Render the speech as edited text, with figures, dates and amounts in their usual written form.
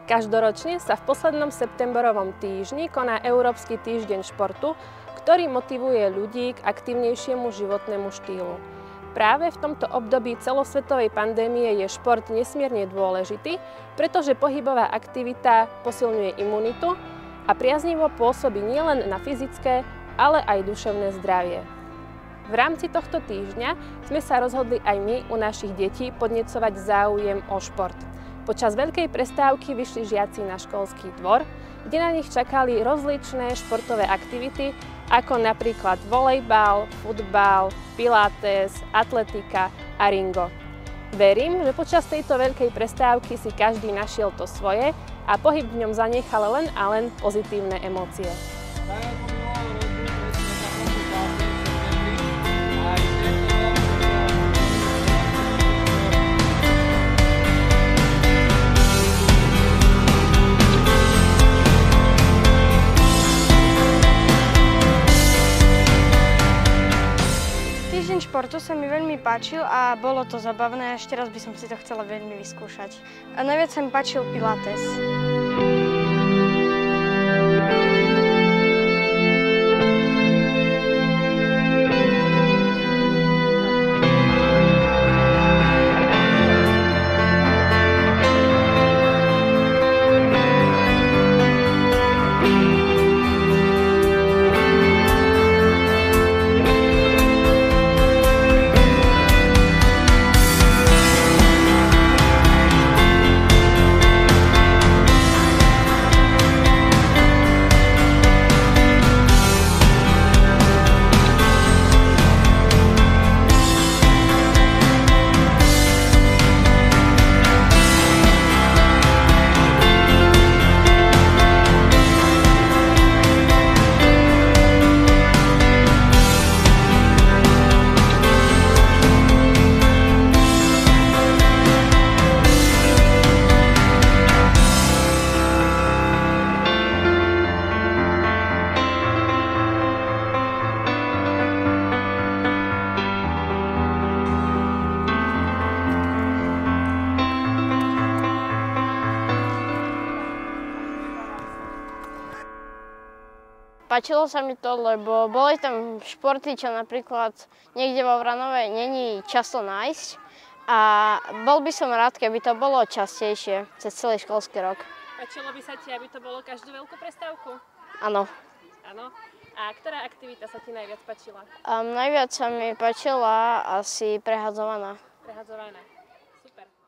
Každoročne sa v poslednom septembrovom týždni koná Európsky týždeň športu, ktorý motivuje ľudí k aktívnejšiemu životnému štýlu. Práve v tomto období celosvetovej pandémie je šport nesmierne dôležitý, pretože pohybová aktivita posilňuje imunitu a priaznivo pôsobí nielen na fyzické, ale aj duševné zdravie. V rámci tohto týždňa sme sa rozhodli aj my u našich detí podnecovať záujem o šport. Počas veľkej prestávky vyšli žiaci na školský dvor, kde na nich čakali rozličné športové aktivity, ako napríklad volejbal, futbal, pilates, atletika a ringo. Verím, že počas tejto veľkej prestávky si každý našiel to svoje a pohyb v ňom zanechal len a len pozitívne emócie. Týždeň športu sa mi veľmi páčil a bolo to zabavné, ešte raz by som si to chcela veľmi vyskúšať. A najviac sa mi páčil pilates. Páčilo sa mi to, lebo boli tam športy, čo napríklad niekde vo Vranove není často nájsť. A bol by som rád, keby to bolo častejšie cez celý školský rok. Páčilo by sa ti, aby to bolo každú veľkú prestávku? Áno. Áno. A ktorá aktivita sa ti najviac páčila? Najviac sa mi páčila asi prehadzovaná. Prehadzovaná. Super.